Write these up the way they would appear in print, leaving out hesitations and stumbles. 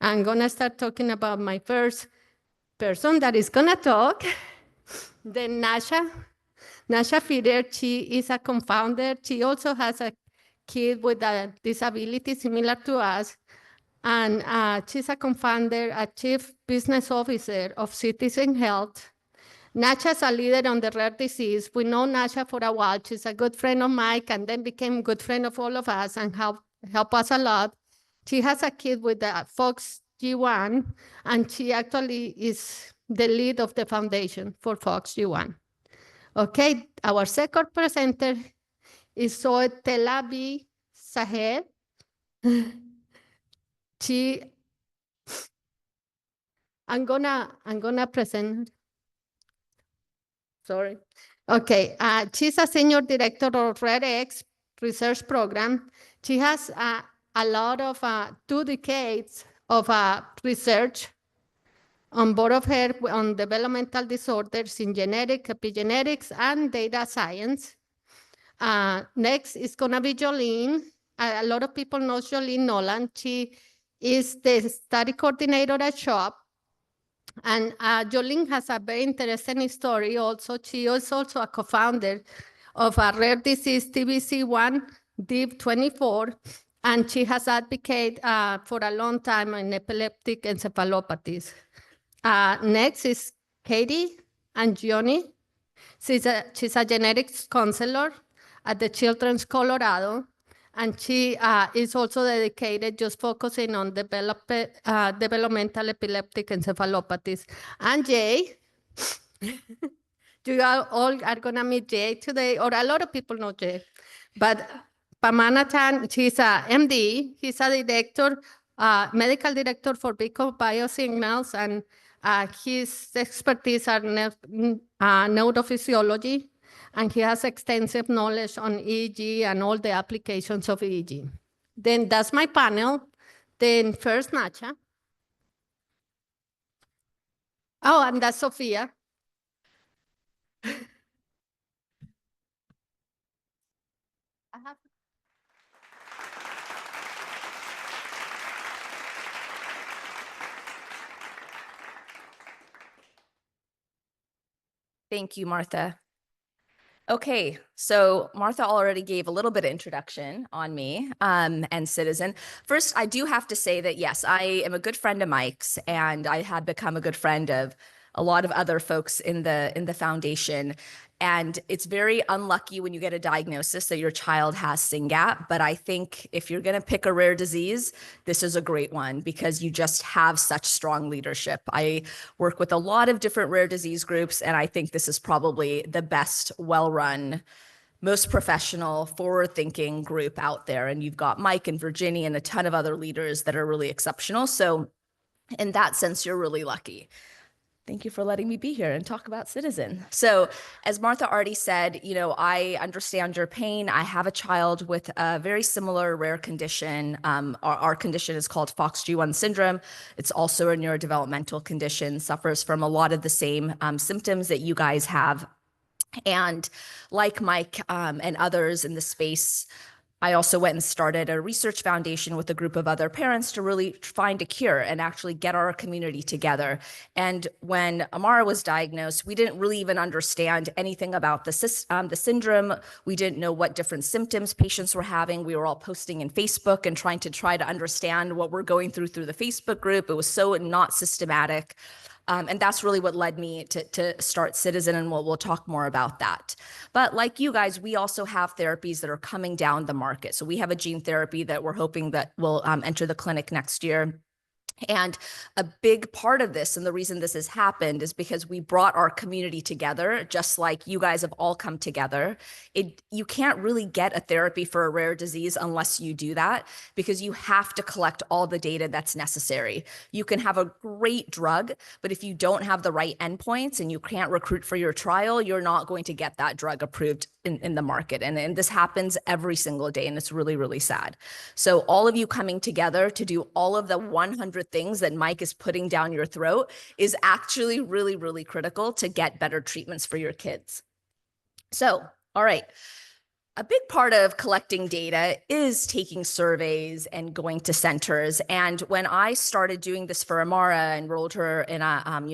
I'm gonna start talking about my first person that is gonna talk. Then Nasha. Nasha Fider, she is a co-founder. She also has a kid with a disability similar to us. And she's a co-founder, a chief business officer of Citizen Health. Nasha is a leader on the rare disease. We know Nasha for a while. She's a good friend of Mike and then became a good friend of all of us and help us a lot. She has a kid with a Fox G1, and she actually is the lead of the foundation for Fox G1. Okay, our second presenter is Zohreh Talebizadeh. I'm gonna present. Sorry. Okay, she's a senior director of RedX research program. She has a lot of 2 decades of research on board of her on developmental disorders in genetic, epigenetics, and data science. Next is gonna be Jolene. A lot of people know Jolene Nolan. She is the study coordinator at SHOP. And Jolene has a very interesting story also. She is also a co-founder of a rare disease TBC1 DIV24, and she has advocated for a long time in epileptic encephalopathies. Next is Katie Angioni. She's a genetics counselor at the Children's Colorado, and she is also dedicated just focusing on developmental epileptic encephalopathies. And Jay, you all are gonna meet Jay today, or a lot of people know Jay, but Pamanathan, she's a MD, he's a director, medical director for Beacon Biosignals, and his expertise are neurophysiology, and he has extensive knowledge on EEG and all the applications of EEG. Then that's my panel. Then first Nasha. Oh, and that's Sophia. Thank you, Martha. Okay, so Martha already gave a little bit of introduction on me and Citizen. First, I do have to say that, yes, I am a good friend of Mike's, and I had become a good friend of a lot of other folks in the foundation. And it's very unlucky when you get a diagnosis that your child has Syngap. But I think if you're going to pick a rare disease, this is a great one because you just have such strong leadership. I work with a lot of different rare disease groups, and I think this is probably the best, well-run, most professional, forward-thinking group out there. And you've got Mike and Virginia and a ton of other leaders that are really exceptional. So in that sense, you're really lucky. Thank you for letting me be here and talk about Citizen. So as Martha already said, you know, I understand your pain. I have a child with a very similar rare condition. Our condition is called Fox G1 syndrome. It's also a neurodevelopmental condition, suffers from a lot of the same symptoms that you guys have. And like Mike and others in the space, I also went and started a research foundation with a group of other parents to really find a cure and actually get our community together. And when Amara was diagnosed, we didn't really even understand anything about the syndrome. We didn't know what different symptoms patients were having. We were all posting in Facebook and trying to understand what we're going through the Facebook group. It was so not systematic. And that's really what led me to start Citizen, and we'll talk more about that. But like you guys, we also have therapies that are coming down the market. So we have a gene therapy that we're hoping that will enter the clinic next year. And a big part of this, and the reason this has happened, is because we brought our community together, just like you guys have all come together. You can't really get a therapy for a rare disease unless you do that, because you have to collect all the data that's necessary. You can have a great drug, but if you don't have the right endpoints and you can't recruit for your trial, you're not going to get that drug approved in the market. And this happens every single day, and it's really, really sad. So all of you coming together to do all of the 100 things that Mike is putting down your throat is actually really, really critical to get better treatments for your kids. So, all right. A big part of collecting data is taking surveys and going to centers. And when I started doing this for Amara, enrolled her in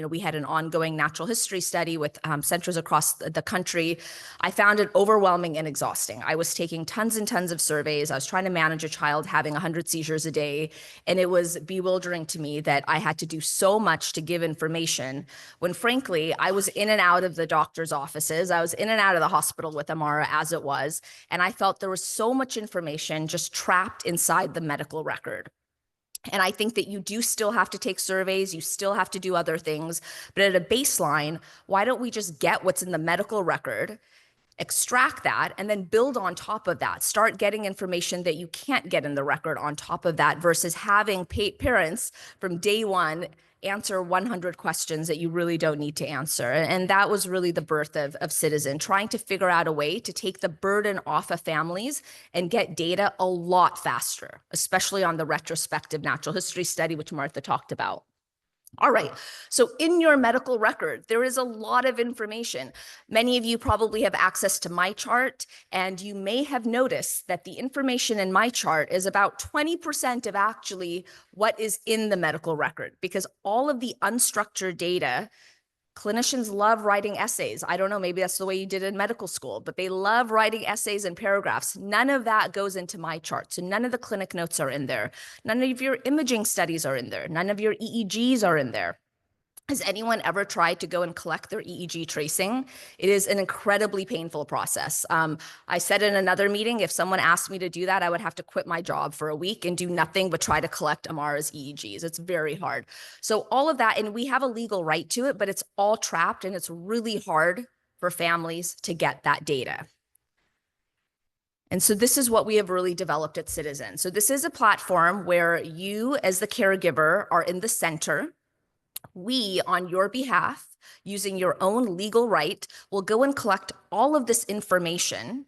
we had an ongoing natural history study with centers across the country, I found it overwhelming and exhausting. I was taking tons and tons of surveys. I was trying to manage a child having 100 seizures a day. And it was bewildering to me that I had to do so much to give information when, frankly, I was in and out of the doctor's offices. I was in and out of the hospital with Amara as it was. And I felt there was so much information just trapped inside the medical record. And I think that you do still have to take surveys, you still have to do other things, but at a baseline, why don't we just get what's in the medical record, extract that, and then build on top of that? Start getting information that you can't get in the record on top of that versus having parents from day one answer 100 questions that you really don't need to answer. And that was really the birth of Citizen, trying to figure out a way to take the burden off of families and get data a lot faster, especially on the retrospective natural history study, which Martha talked about. All right, so in your medical record, there is a lot of information. Many of you probably have access to my chart, and you may have noticed that the information in my chart is about 20% of actually what is in the medical record, because all of the unstructured data, clinicians love writing essays. I don't know, maybe that's the way you did in medical school, but they love writing essays and paragraphs. None of that goes into my chart. So none of the clinic notes are in there. None of your imaging studies are in there. None of your EEGs are in there. Has anyone ever tried to go and collect their EEG tracing? It is an incredibly painful process. I said in another meeting, if someone asked me to do that, I would have to quit my job for a week and do nothing but try to collect Amara's EEGs. It's very hard. So all of that, and we have a legal right to it, but it's all trapped and it's really hard for families to get that data. And so this is what we have really developed at Citizen. So this is a platform where you as the caregiver are in the center. We, on your behalf, using your own legal right, will go and collect all of this information,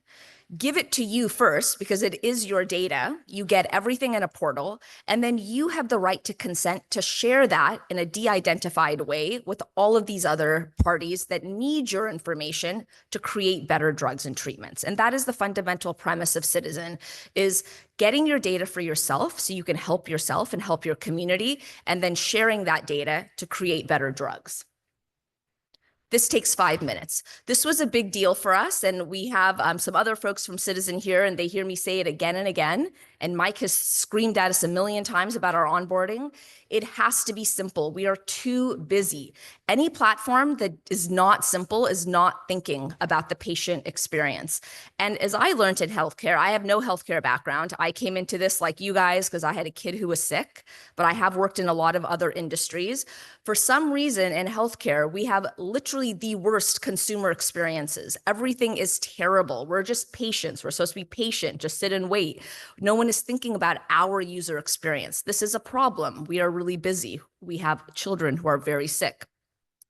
give it to you first because it is your data. You get everything in a portal, and then you have the right to consent to share that in a de-identified way with all of these other parties that need your information to create better drugs and treatments. And that is the fundamental premise of Citizen, is getting your data for yourself so you can help yourself and help your community, and then sharing that data to create better drugs. This takes 5 minutes. This was a big deal for us, and we have some other folks from Citizen here, and they hear me say it again and again, and Mike has screamed at us a million times about our onboarding. It has to be simple. We are too busy. Any platform that is not simple is not thinking about the patient experience. And as I learned in healthcare, I have no healthcare background. I came into this like you guys because I had a kid who was sick, but I have worked in a lot of other industries. For some reason in healthcare, we have literally the worst consumer experiences. Everything is terrible. We're just patients. We're supposed to be patient, just sit and wait. No one is thinking about our user experience. This is a problem. We are really busy. We have children who are very sick.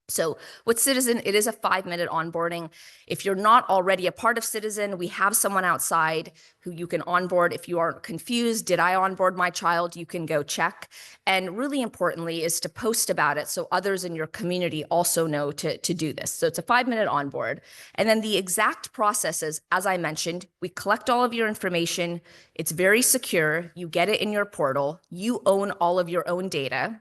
So with Citizen, it is a 5-minute onboarding. If you're not already a part of Citizen, we have someone outside who you can onboard. If you are confused, did I onboard my child? You can go check. And really importantly is to post about it so others in your community also know to do this. So it's a 5-minute onboard. And then the exact processes, as I mentioned, we collect all of your information. It's very secure. You get it in your portal. You own all of your own data.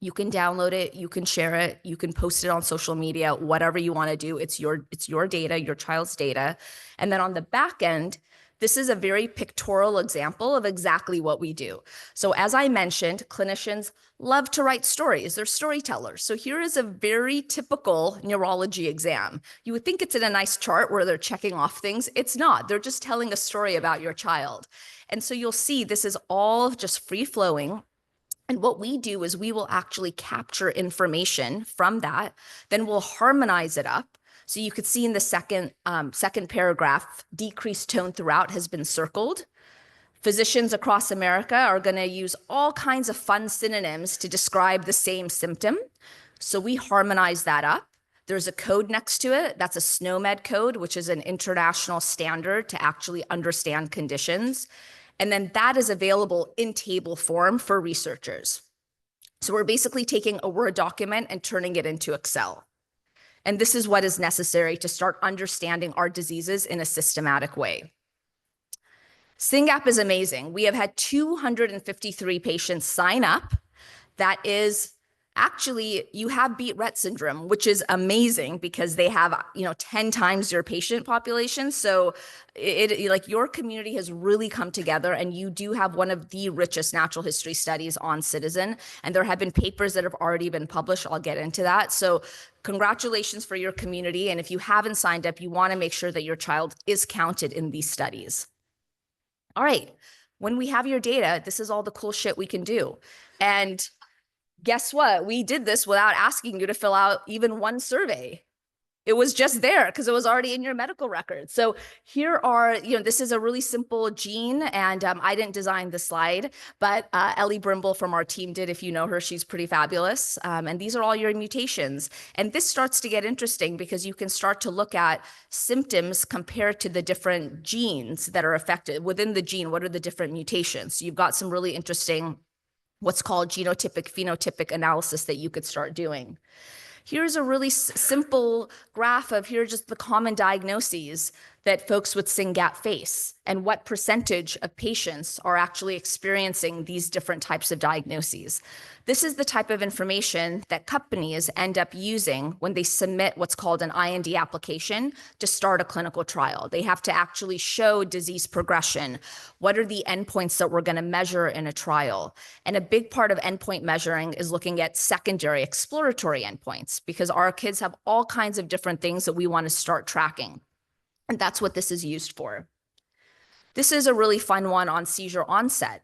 You can download it, you can share it, you can post it on social media, whatever you want to do. It's your data, your child's data. And then on the back end, this is a very pictorial example of exactly what we do. So as I mentioned, clinicians love to write stories. They're storytellers. So here is a very typical neurology exam. You would think it's in a nice chart where they're checking off things. It's not. They're just telling a story about your child. And so you'll see this is all just free flowing. And what we do is we will actually capture information from that, then we'll harmonize it up. So you could see in the second paragraph, decreased tone throughout has been circled. Physicians across America are going to use all kinds of fun synonyms to describe the same symptom. So we harmonize that up. There's a code next to it. That's a SNOMED code, which is an international standard to actually understand conditions. And then that is available in table form for researchers. So we're basically taking a Word document and turning it into Excel. And this is what is necessary to start understanding our diseases in a systematic way. Syngap is amazing. We have had 253 patients sign up. That is actually, you have beat Rett syndrome, which is amazing because they have, 10 times your patient population. So like your community has really come together, and you do have one of the richest natural history studies on Citizen. And there have been papers that have already been published. I'll get into that. So congratulations for your community. And if you haven't signed up, you want to make sure that your child is counted in these studies. All right. When we have your data, this is all the cool shit we can do. And guess what? We did this without asking you to fill out even one survey. It was just there because it was already in your medical record. So here are, this is a really simple gene, and I didn't design the slide, but Ellie Brimble from our team did. If you know her, she's pretty fabulous. And these are all your mutations. And this starts to get interesting because you can start to look at symptoms compared to the different genes that are affected. Within the gene, what are the different mutations? So you've got some really interesting what's called genotypic phenotypic analysis that you could start doing. Here's a really simple graph of here just the common diagnoses that folks with Syngap face and what percentage of patients are actually experiencing these different types of diagnoses. This is the type of information that companies end up using when they submit what's called an IND application to start a clinical trial. They have to actually show disease progression. What are the endpoints that we're going to measure in a trial? And a big part of endpoint measuring is looking at secondary exploratory endpoints, because our kids have all kinds of different things that we want to start tracking. And that's what this is used for. This is a really fun one on seizure onset.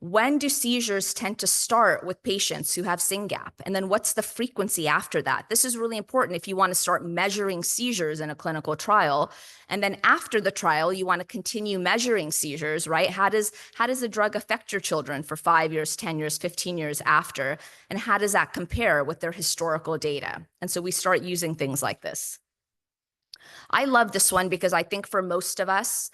When do seizures tend to start with patients who have Syngap? And then what's the frequency after that? This is really important if you want to start measuring seizures in a clinical trial. And then after the trial, you want to continue measuring seizures, right? How does the drug affect your children for 5 years, 10 years, 15 years after? And how does that compare with their historical data? And so we start using things like this. I love this one because I think for most of us,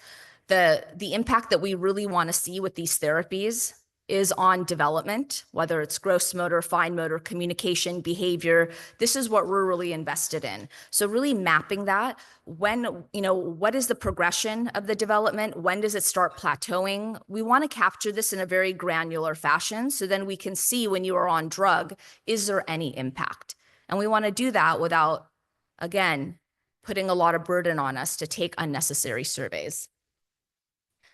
the impact that we really want to see with these therapies is on development, whether it's gross motor, fine motor, communication, behavior. This is what we're really invested in. So really mapping that, when, what is the progression of the development? When does it start plateauing? We want to capture this in a very granular fashion, so then we can see when you are on drug, is there any impact? And we want to do that without, again, putting a lot of burden on us to take unnecessary surveys.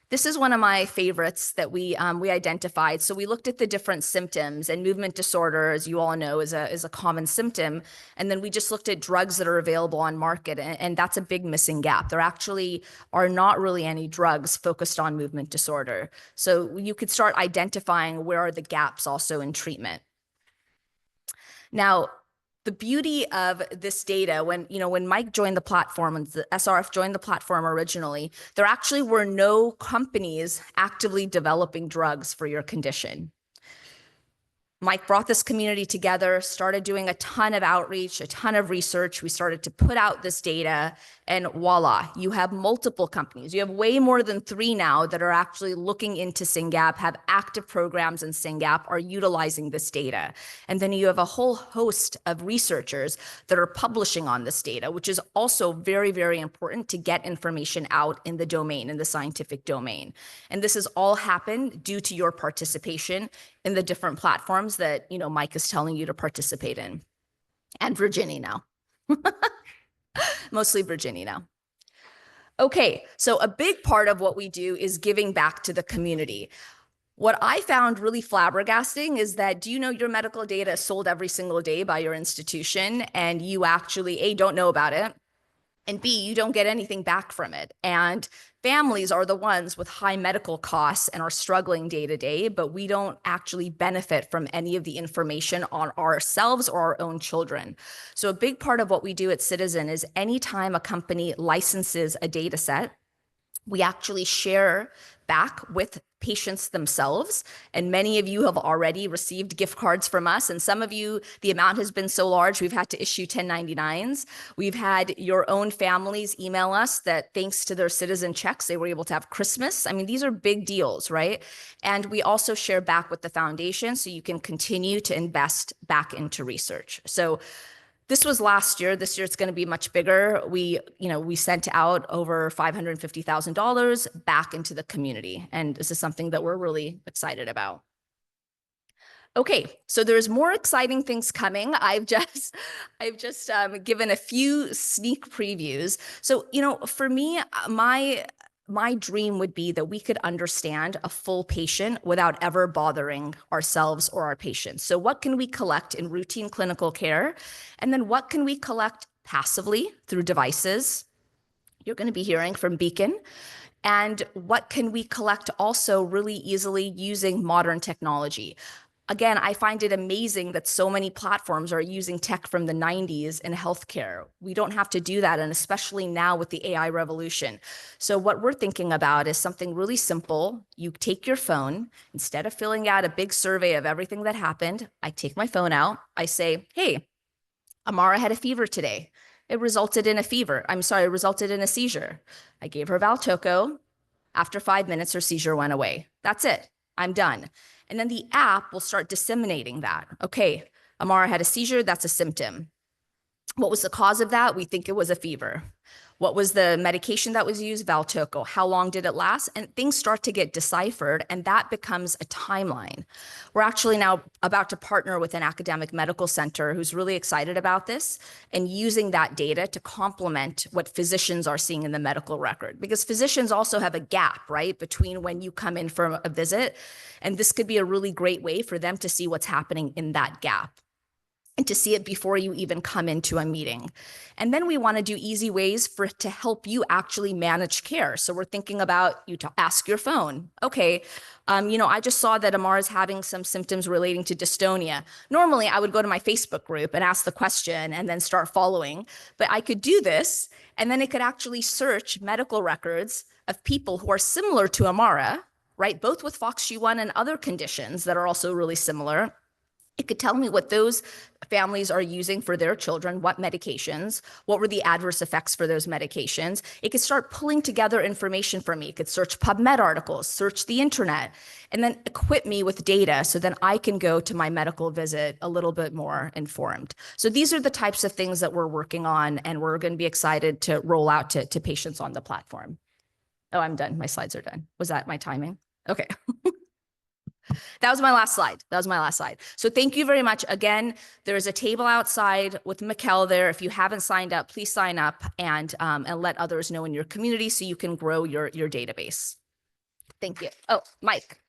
This is one of my favorites that we identified. So we looked at the different symptoms, and movement disorder, as you all know, is a common symptom. And then we just looked at drugs that are available on market, and that's a big missing gap. There actually are not really any drugs focused on movement disorder. So you could start identifying where are the gaps also in treatment. Now, the beauty of this data, when Mike joined the platform and the SRF joined the platform originally, there actually were no companies actively developing drugs for your condition. Mike brought this community together, started doing a ton of outreach, a ton of research. We started to put out this data, and voila, you have multiple companies. You have way more than 3 now that are actually looking into Syngap, have active programs in Syngap, are utilizing this data. And then you have a whole host of researchers that are publishing on this data, which is also very, very important to get information out in the domain, in the scientific domain. And this has all happened due to your participation in the different platforms that, Mike is telling you to participate in. And Virginia now. Mostly Virginia now. Okay, so a big part of what we do is giving back to the community. What I found really flabbergasting is that, do you know your medical data is sold every single day by your institution, and you actually, A, don't know about it, and B, you don't get anything back from it. And families are the ones with high medical costs and are struggling day to day, but we don't actually benefit from any of the information on ourselves or our own children. So a big part of what we do at Citizen is anytime a company licenses a data set, we actually share back with patients themselves. And many of you have already received gift cards from us. And some of you, the amount has been so large, we've had to issue 1099s. We've had your own families email us that thanks to their Citizen checks, they were able to have Christmas. I mean, these are big deals, right? And we also share back with the foundation so you can continue to invest back into research. So This was last year. This year it's going to be much bigger. We sent out over $550,000 back into the community. And this is something that we're really excited about. Okay, so there's more exciting things coming. I've just given a few sneak previews. So, for me, my dream would be that we could understand a full patient without ever bothering ourselves or our patients. So what can we collect in routine clinical care? And then what can we collect passively through devices? You're going to be hearing from Beacon. And what can we collect also really easily using modern technology? Again, I find it amazing that so many platforms are using tech from the 90s in healthcare. We don't have to do that, and especially now with the AI revolution. So what we're thinking about is something really simple. You take your phone, instead of filling out a big survey of everything that happened, I take my phone out, I say, hey, Amara had a fever today. It resulted in a seizure. I gave her Valtoco. After 5 minutes, her seizure went away. That's it. I'm done. And then the app will start disseminating that. Okay, Amara had a seizure, that's a symptom. What was the cause of that? We think it was a fever. What was the medication that was used? Valtoco. How long did it last? And things start to get deciphered, and that becomes a timeline. We're actually now about to partner with an academic medical center who's really excited about this and using that data to complement what physicians are seeing in the medical record. Because physicians also have a gap, right, between when you come in for a visit, and this could be a really great way for them to see what's happening in that gap and to see it before you even come into a meeting. And then we want to do easy ways to help you actually manage care. So we're thinking about you to ask your phone. Okay, I just saw that Amara's having some symptoms relating to dystonia. Normally, I would go to my Facebook group and ask the question and then start following. But I could do this, and then it could actually search medical records of people who are similar to Amara, right? Both with FOXG1 and other conditions that are also really similar. It could tell me what those families are using for their children, what medications, what were the adverse effects for those medications. It could start pulling together information for me. It could search PubMed articles, search the internet, and then equip me with data so then I can go to my medical visit a little bit more informed. So these are the types of things that we're working on, and we're going to be excited to roll out to patients on the platform. Oh, I'm done. My slides are done. Was that my timing? Okay. That was my last slide. So thank you very much. Again, there's a table outside with Mikkel there. If you haven't signed up, please sign up and let others know in your community so you can grow your database. Thank you. Oh, Mike.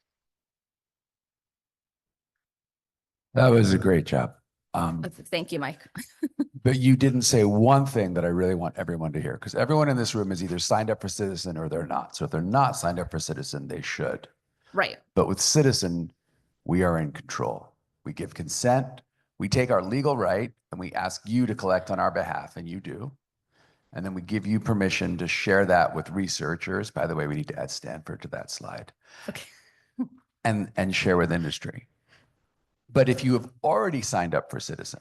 That was a great job. Thank you, Mike. But you didn't say one thing that I really want everyone to hear, because everyone in this room is either signed up for Citizen or they're not. So if they're not signed up for Citizen, they should. Right. But with Citizen, we are in control. We give consent. We take our legal right and we ask you to collect on our behalf, and you do. And then we give you permission to share that with researchers. By the way, we need to add Stanford to that slide. Okay. and share with industry. But if you have already signed up for Citizen,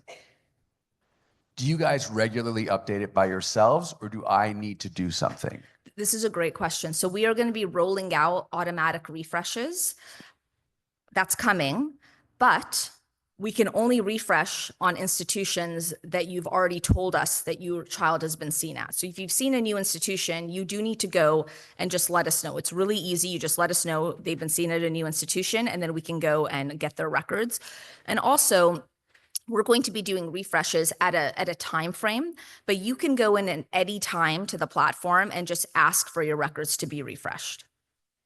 do you guys regularly update it by yourselves, or do I need to do something? This is a great question. So we are going to be rolling out automatic refreshes. That's coming, but we can only refresh on institutions that you've already told us that your child has been seen at. So if you've seen a new institution, you do need to go and just let us know. It's really easy. You just let us know they've been seen at a new institution, and then we can go and get their records. And also, we're going to be doing refreshes at a time frame, but you can go in at any time to the platform and just ask for your records to be refreshed.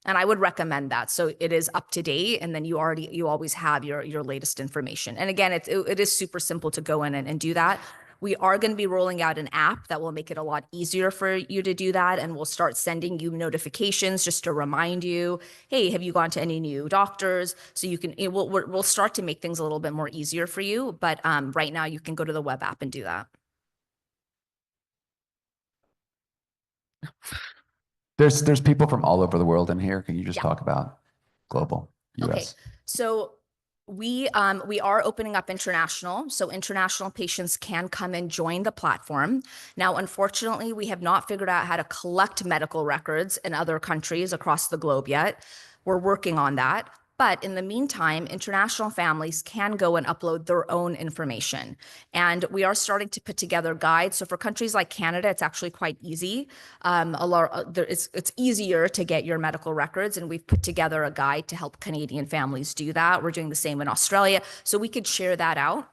And I would recommend that. So it is up to date, and then you always have your latest information. And again, it is super simple to go in and do that. We are going to be rolling out an app that will make it a lot easier for you to do that. And we'll start sending you notifications just to remind you, hey, have you gone to any new doctors? So you can, we'll start to make things a little bit more easier for you. But right now you can go to the web app and do that. There's people from all over the world in here. Can you just talk about global, US? Okay, so we are opening up international. So international patients can come and join the platform. Now, unfortunately, we have not figured out how to collect medical records in other countries across the globe yet. We're working on that. But in the meantime, international families can go and upload their own information. And we are starting to put together guides. So for countries like Canada, it's actually quite easy. It's easier to get your medical records, and we've put together a guide to help Canadian families do that. We're doing the same in Australia. So we could share that out.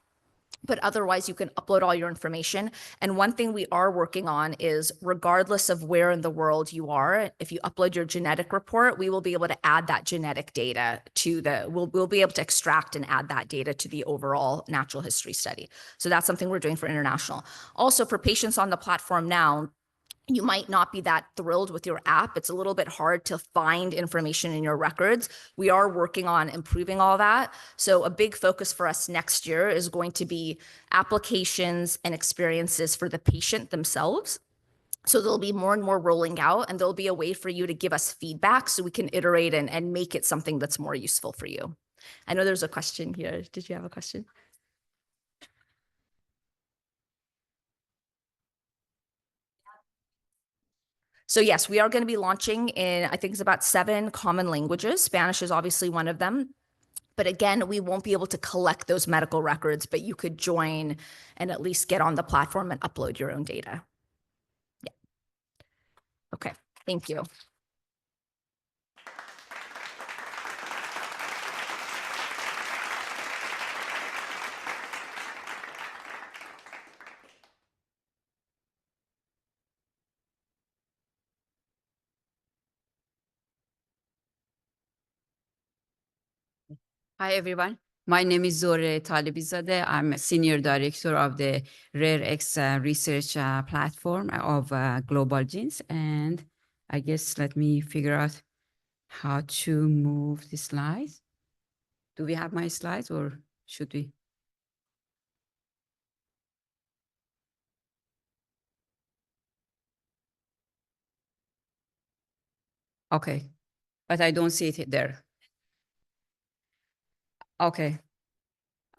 But otherwise, you can upload all your information. And one thing we are working on is, regardless of where in the world you are, if you upload your genetic report, we will be able to add that genetic data to we'll be able to extract and add that data to the overall natural history study. So that's something we're doing for international. Also, for patients on the platform now, you might not be that thrilled with your app. It's a little bit hard to find information in your records. We are working on improving all that. So a big focus for us next year is going to be applications and experiences for the patient themselves. So there'll be more and more rolling out, and there'll be a way for you to give us feedback so we can iterate and make it something that's more useful for you. I know there's a question here. Did you have a question? So yes, we are going to be launching in, I think it's about 7 common languages. Spanish is obviously one of them. But again, we won't be able to collect those medical records, but you could join and at least get on the platform and upload your own data. Yeah. Okay, thank you. Hi, everyone. My name is Zohreh Talebizadeh. I'm a senior director of the RareX research platform of Global Genes. And I guess let me figure out how to move the slides. Do we have my slides or should we? Okay, but I don't see it there. Okay.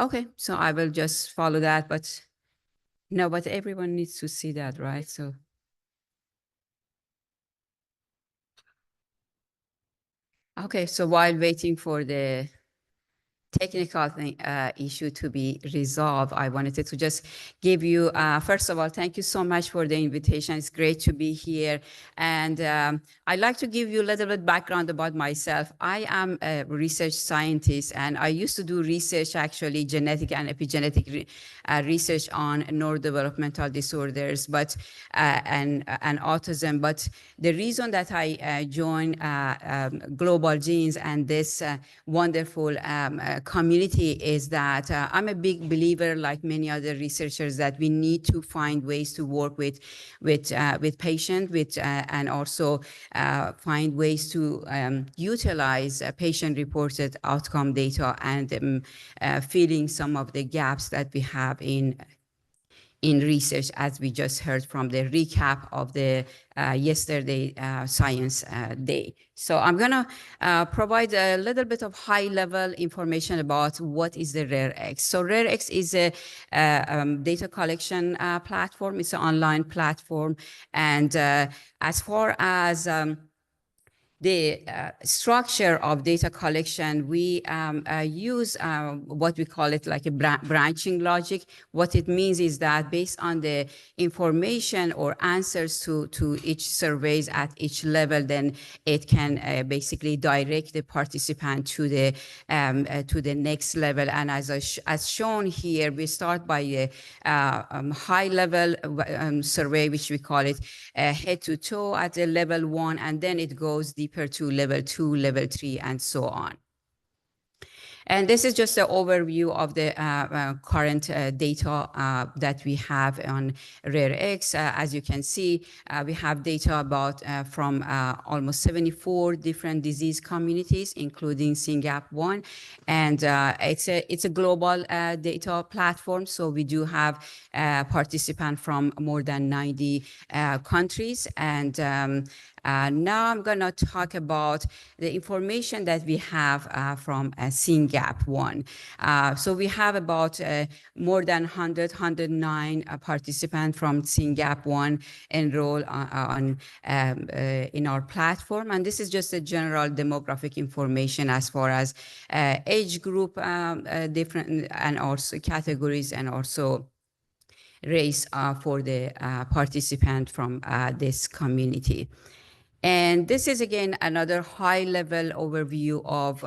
Okay, so I will just follow that, but no, but everyone needs to see that, right? So. Okay, so while waiting for the technical issue to be resolved, I wanted to just give you, first of all, thank you so much for the invitation. It's great to be here. And I'd like to give you a little bit background about myself. I am a research scientist, and I used to do research, actually, genetic and epigenetic research on neurodevelopmental disorders, but and autism. But the reason that I joined Global Genes and this wonderful community is that I'm a big believer, like many other researchers, that we need to find ways to work with patients, and also find ways to utilize patient-reported outcome data and filling some of the gaps that we have in research, as we just heard from the recap of the yesterday Science Day. So I'm gonna provide a little bit of high-level information about what is the RareX. So RareX is a data collection platform. It's an online platform. And as far as the structure of data collection, we use what we call it like a branching logic. What it means is that based on the information or answers to each surveys at each level, then it can basically direct the participant to the next level. And as shown here, we start by a high level survey, which we call it head to toe at the level 1, and then it goes deeper to level 2, level 3, and so on. And this is just an overview of the current data that we have on RareX. As you can see, we have data about from almost 74 different disease communities, including Syngap 1. And it's a global data platform. So we do have participants from more than 90 countries. And now I'm going to talk about the information that we have from Syngap SYNGAP1. So we have about more than 109 participants from SYNGAP1 enroll in our platform. And this is just a general demographic information as far as age group, different, and also categories, and also race for the participant from this community. And this is, again, another high-level overview of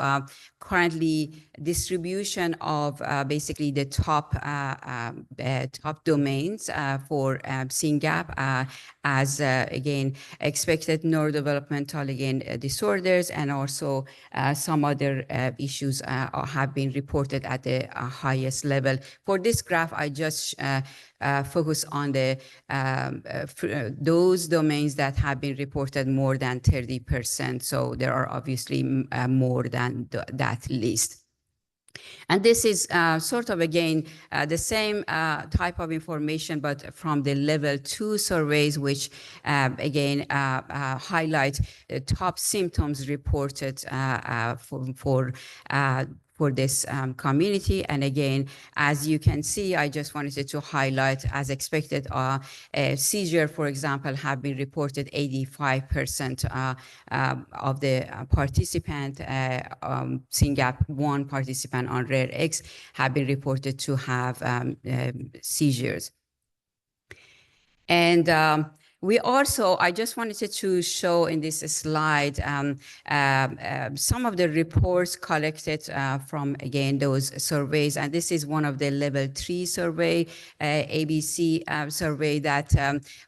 currently distribution of basically the top domains for Syngap as, again, expected neurodevelopmental, again, disorders, and also some other issues have been reported at the highest level. For this graph, I just focus on the those domains that have been reported more than 30%. So there are obviously more than that list. And this is sort of, again, the same type of information, but from the level 2 surveys, which, again, highlight the top symptoms reported for this community. And again, as you can see, I just wanted to highlight, as expected, seizure, for example, have been reported 85% of the participant, Syngap1 participant on Rare X have been reported to have seizures. And we also, I just wanted to show in this slide some of the reports collected from, again, those surveys. And this is one of the level 3 survey, ABC survey, that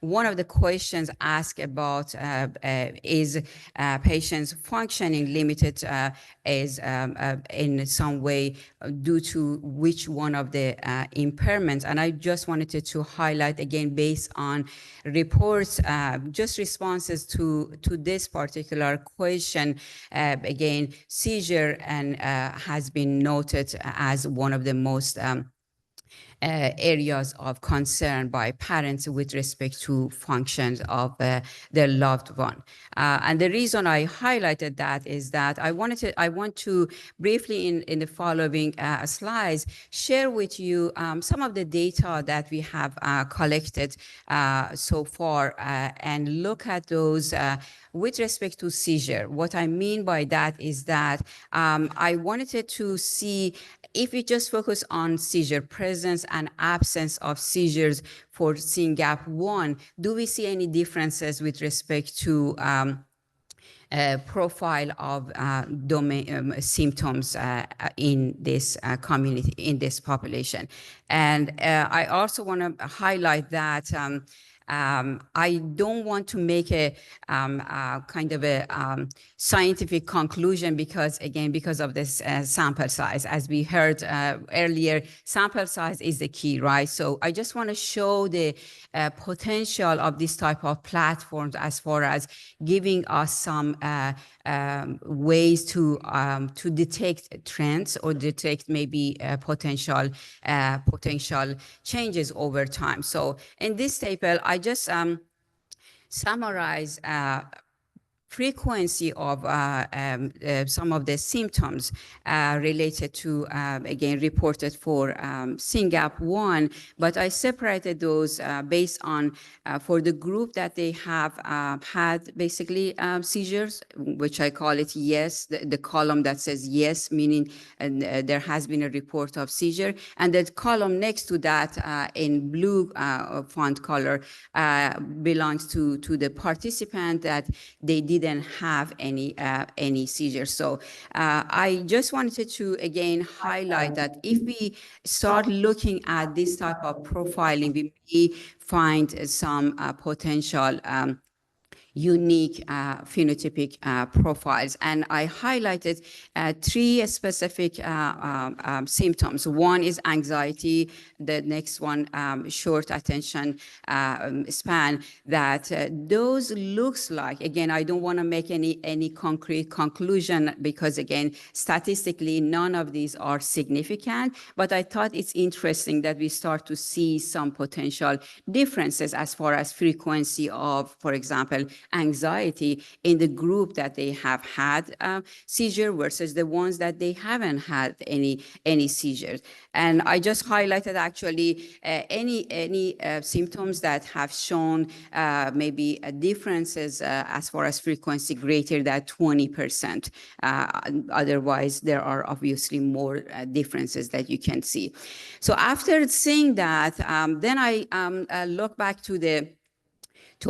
one of the questions asked about is patients functioning limited is in some way due to which one of the impairments. And I just wanted to highlight, again, based on reports, just responses to this particular question, again, seizure and has been noted as one of the most areas of concern by parents with respect to functions of their loved one. And the reason I highlighted that is that I want to briefly in the following slides share with you some of the data that we have collected so far and look at those with respect to seizure. What I mean by that is that I wanted to see if we just focus on seizure presence and absence of seizures for Syngap1, do we see any differences with respect to profile of domain symptoms in this community, in this population? And I also want to highlight that I don't want to make a kind of a scientific conclusion because, again, because of this sample size. As we heard earlier, sample size is the key, right? So I just want to show the potential of this type of platforms as far as giving us some ways to detect trends or detect maybe potential changes over time. So in this table, I just summarize frequency of some of the symptoms related to, again, reported for Syngap1, but I separated those based on for the group that they have had basically seizures, which I call it yes, the column that says yes, meaning there has been a report of seizure, and the column next to that in blue font color belongs to the participant that they didn't have any seizures. So I just wanted to, again, highlight that if we start looking at this type of profiling, we may find some potential unique phenotypic profiles. And I highlighted three specific symptoms. One is anxiety, the next one short attention span, that those looks like, again, I don't want to make any concrete conclusion because, again, statistically, none of these are significant, but I thought it's interesting that we start to see some potential differences as far as frequency of, for example, social anxiety in the group that they have had seizure versus the ones that they haven't had any seizures. And I just highlighted actually any symptoms that have shown maybe differences as far as frequency greater than 20%. Otherwise, there are obviously more differences that you can see. So after seeing that, then I look back to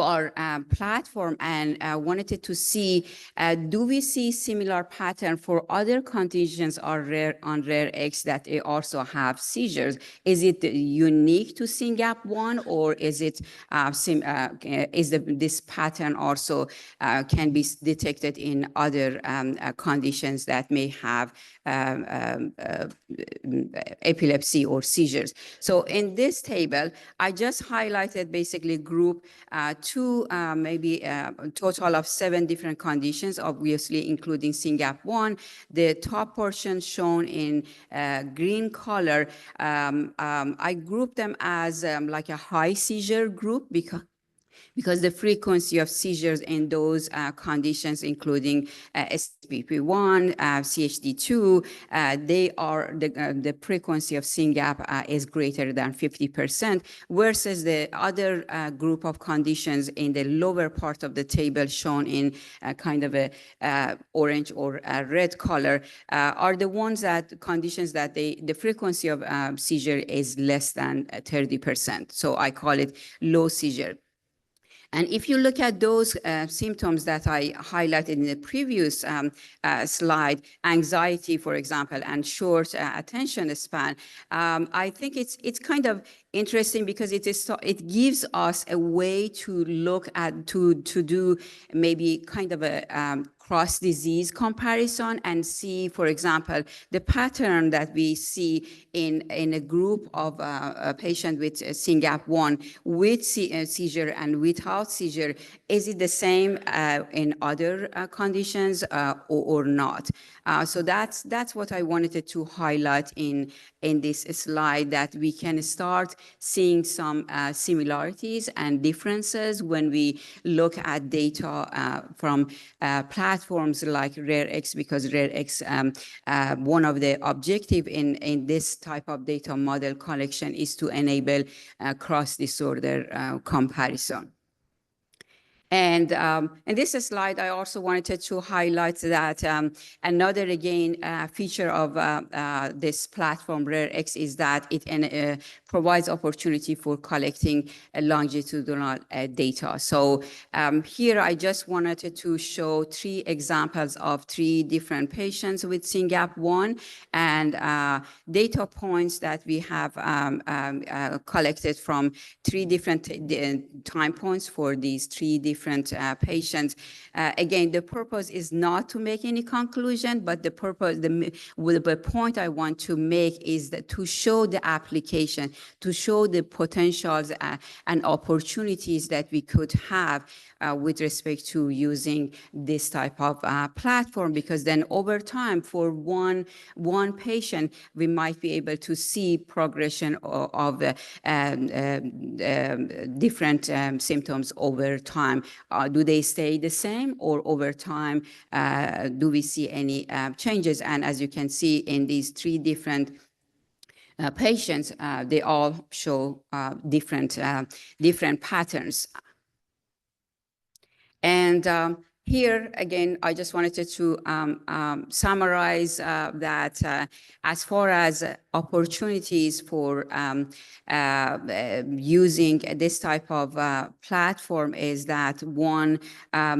our platform and wanted to see, do we see similar pattern for other conditions on Rare X that they also have seizures? Is it unique to Syngap 1, or is it this pattern also can be detected in other conditions that may have epilepsy or seizures? So in this table, I just highlighted basically group two, maybe a total of 7 different conditions, obviously including Syngap 1. The top portion shown in green color, I group them as like a high seizure group because the frequency of seizures in those conditions, including SPP1, CHD2, the frequency of Syngap is greater than 50%, versus the other group of conditions in the lower part of the table shown in kind of a orange or a red color are the ones that conditions that the frequency of seizure is less than 30%. So I call it low seizure. And if you look at those symptoms that I highlighted in the previous slide, anxiety, for example, and short attention span, I think it's kind of interesting because it gives us a way to look at, to do maybe kind of a cross-disease comparison and see, for example, the pattern that we see in a group of a patient with Syngap 1 with seizure and without seizure. Is it the same in other conditions or not? So that's what I wanted to highlight in this slide, that we can start seeing some similarities and differences when we look at data from platforms like RareX, because RareX, one of the objective in this type of data model collection is to enable cross-disorder comparison. And in this slide, I also wanted to highlight that another, again, feature of this platform, RareX, is that it provides opportunity for collecting longitudinal data. So here, I just wanted to show 3 examples of 3 different patients with Syngap 1 and data points that we have collected from 3 different time points for these 3 different patients. Again, the purpose is not to make any conclusion, but the point I want to make is that to show the application, to show the potentials and opportunities that we could have with respect to using this type of platform, because then over time, for one patient, we might be able to see progression of different symptoms over time. Do they stay the same, or over time, do we see any changes? And as you can see in these 3 different patients, they all show different patterns. And here, again, I just wanted to summarize that as far as opportunities for using this type of platform is that, one,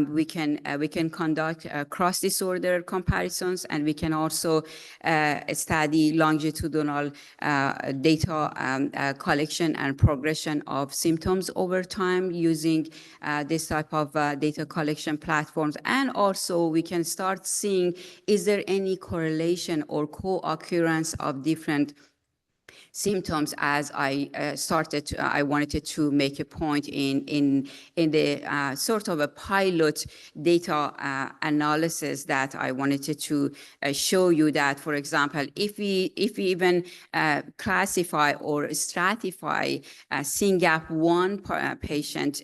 we can conduct cross-disorder comparisons, and we can also study longitudinal data collection and progression of symptoms over time using this type of data collection platforms. And also we can start seeing, is there any correlation or co-occurrence of different symptoms. As I I wanted to make a point in the sort of a pilot data analysis that I wanted to show you that, for example, if we even classify or stratify Syngap 1 patient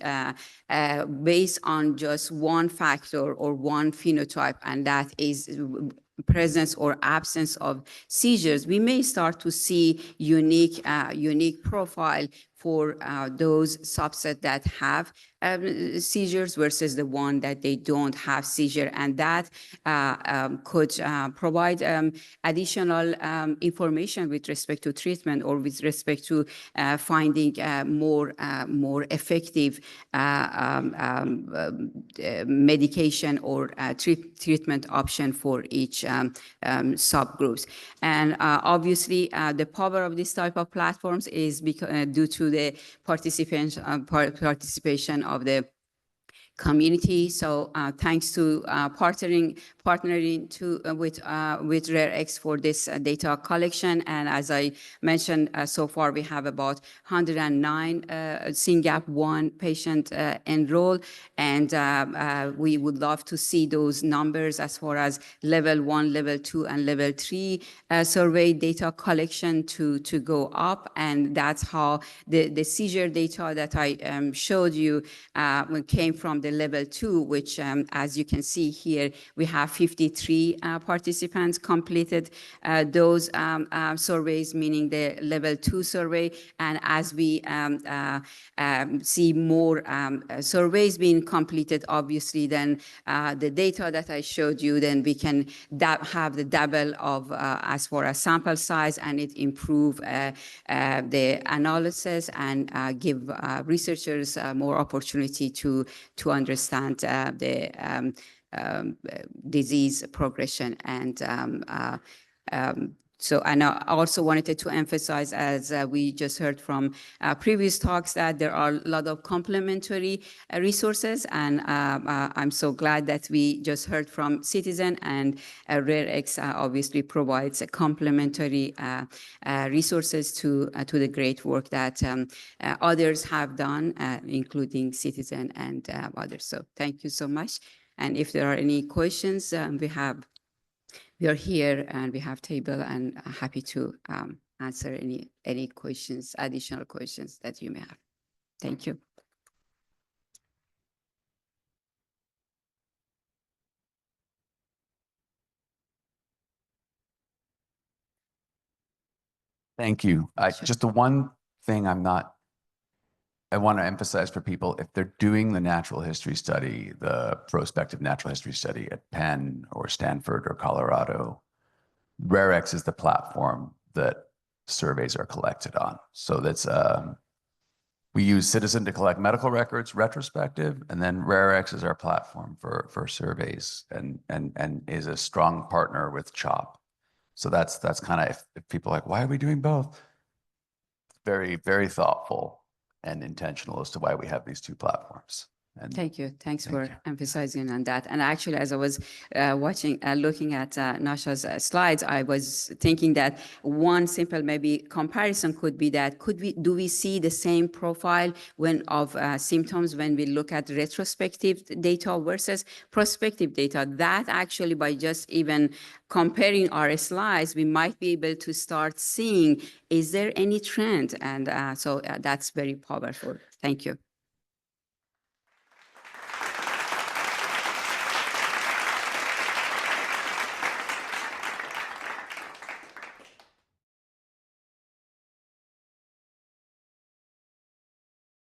based on just one factor or one phenotype, and that is presence or absence of seizures, we may start to see unique profile for those subset that have seizures versus the one that they don't have seizure. And that could provide additional information with respect to treatment or with respect to finding more effective medication or treatment option for each subgroups. And obviously, the power of this type of platforms is due to the participation of the community. So thanks to partnering with RareX for this data collection. And as I mentioned, so far we have about 109 Syngap 1 patient enrolled, and we would love to see those numbers as far as level 1, level 2, and level 3 survey data collection to go up. And that's how the seizure data that I showed you came from the level 2, which as you can see here, we have 53 participants completed those surveys, meaning the level 2 survey. And as we see more surveys being completed, obviously then the data that I showed you, then we can have the double of as far as sample size, and it improve the analysis and give researchers more opportunity to understand the disease progression. And so, and I also wanted to emphasize, as we just heard from previous talks, that there are a lot of complementary resources. And I'm so glad that we just heard from Citizen, and RareX obviously provides a complementary resources to the great work that others have done, including Citizen and others. So thank you so much. And if there are any questions, we are here and we have table, and happy to answer any questions, additional questions that you may have. Thank you. Thank you. Just the one thing I want to emphasize for people, if they're doing the natural history study, the prospective natural history study at Penn or Stanford or Colorado, RareX is the platform that surveys are collected on. So that's, we use Citizen to collect medical records, retrospective, and then RareX is our platform for surveys, and is a strong partner with CHOP. So that's kind of, if people are like, why are we doing both? Very, very thoughtful and intentional as to why we have these two platforms. And thank you. Thanks for emphasizing on that. And actually, as I was looking at Nasha's slides, I was thinking that one simple maybe comparison could be that do we see the same profile of symptoms when we look at retrospective data versus prospective data? That actually, by just even comparing our slides, we might be able to start seeing, is there any trend? And so that's very powerful. Thank you.